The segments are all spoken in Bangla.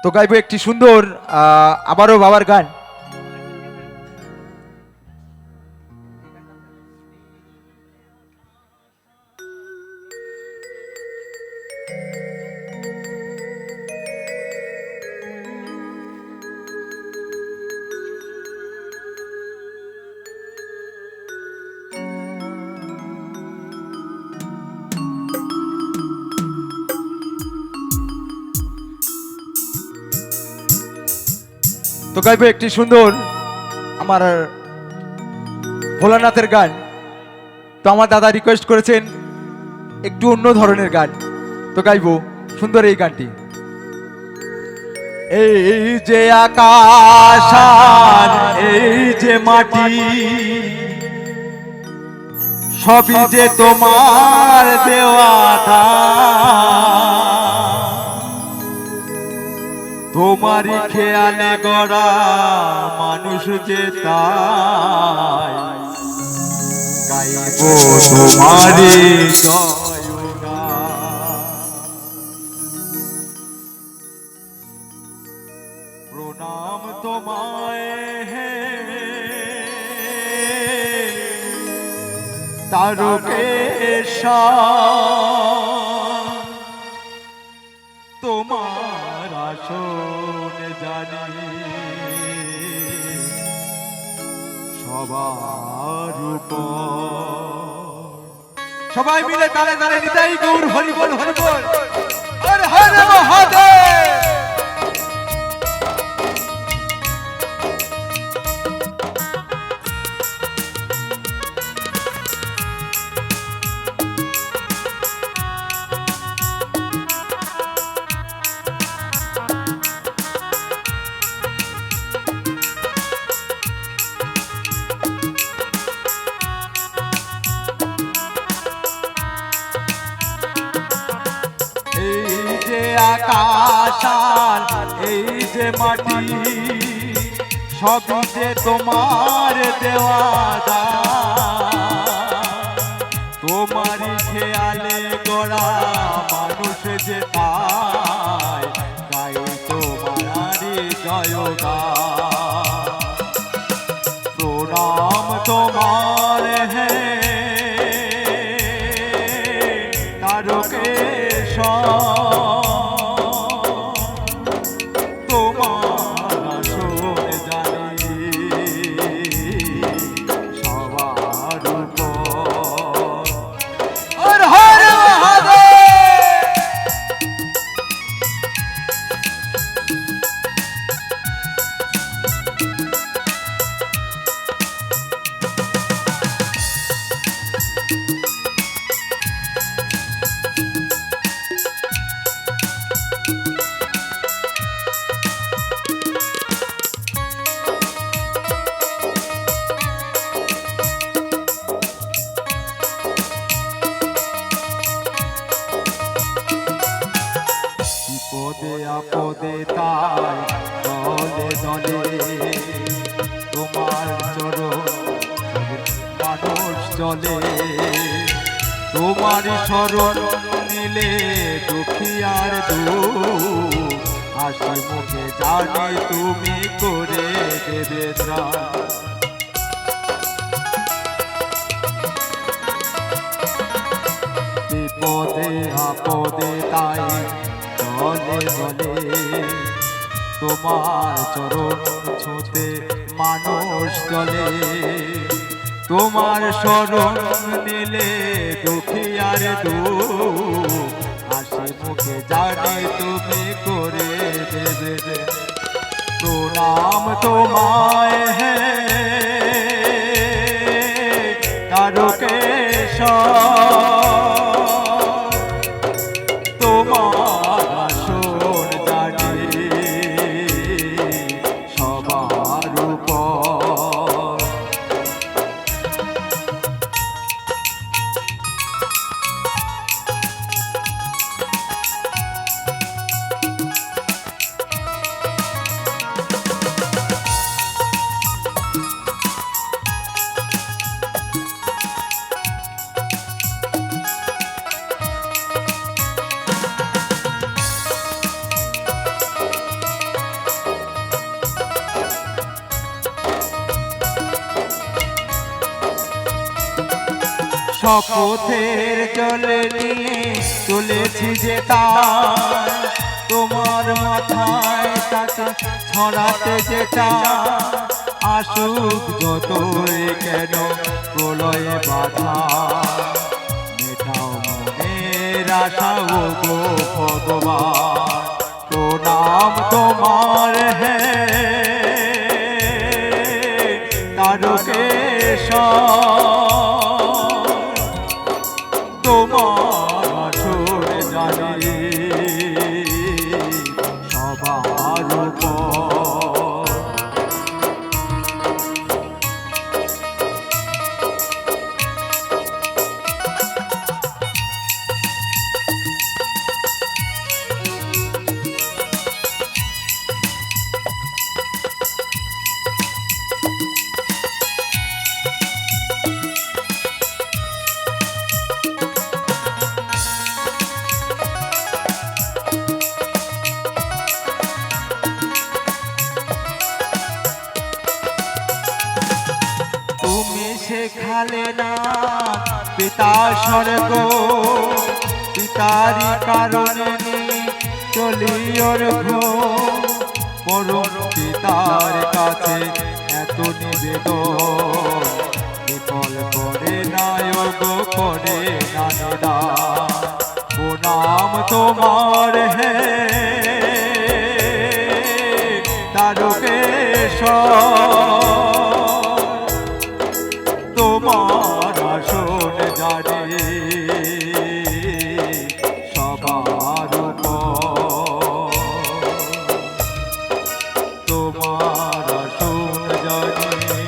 তো গাইবো একটি সুন্দর আবারও বাবার গান। তো গাইবো একটি সুন্দর আমার ভোলানাথের গান। তো আমার দাদা রিকোয়েস্ট করেছেন একটু অন্য ধরনের গান, তো গাইবো সুন্দর এই গানটি। এই যে আকাশ আর এই যে মাটি, সবই যে তোমার দেওয়া দান, তোমারই খেয়ালে গড়া মানুষ যে তাই গাইবো তোমারই প্রণাম তোমায় হে তারকেশ্বর, তোমার আসন জানি সবার উপর। সবাই মিলে তালে তালে নিতাই গৌর হরি বল হরি বল, হর হর মহাদেব। আকাশ আর এই যে মাটি, সবই যে তোমার দেওয়া দান, তোমারই খেয়ালে গড়া মানুষ যে তাই গাই তোমারই জয়গান। প্রণাম তোমার হে তারকেশ্বর, আপদে তাই দলে দলে তোমার চরণ মানুষ চলে, তোমার শরণ নিলে দুঃখিয়ার দুঃখ হাসি মুখে জানি তুমি করে দেবে ত্রাণ। বিপদে আপদে তাই দলে দলে তোমার চরণ ছুঁতে মানুষ চলে, তোমার শরণ নিলে দুঃখিয়ার দুঃখ হাসি মুখে জানি তুমি করে দেবে। প্রণাম তোমায় হে তারকেশ্বর, শপথের জলে নিয়ে চলেছি যে তার তোমার মাথায় তাকে ছড়াতে যে চায় আসুক যতই কেন প্রলয়ে বাধা মেটাও মনের আশা ও গো ভগবান প্রণাম তোমার হে তারকেশ্বর তোমার আসর জানি সবার উপর তুমি শেখালে না পিতা স্বর্গ পিতারি কারণে চলিয়র পরম পিতার কাছে এত নিবেদন বিফল করে নায়ক করে নানেদা প্রণাম তোমার হে তারকেশ্বর তোমার আসন জানে সবার উপর তোমার আসন জানে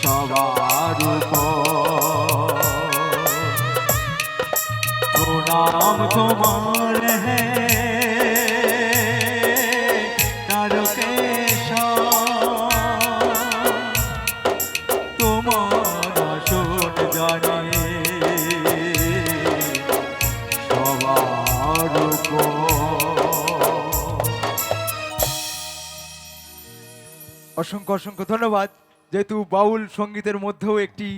সবার উপর প্রণাম তোমার হে তোমার আসন জানে সবার উপর। অসংখ্য অসংখ্য ধন্যবাদ। যেহেতু বাউল সঙ্গীতের মধ্যেও একটি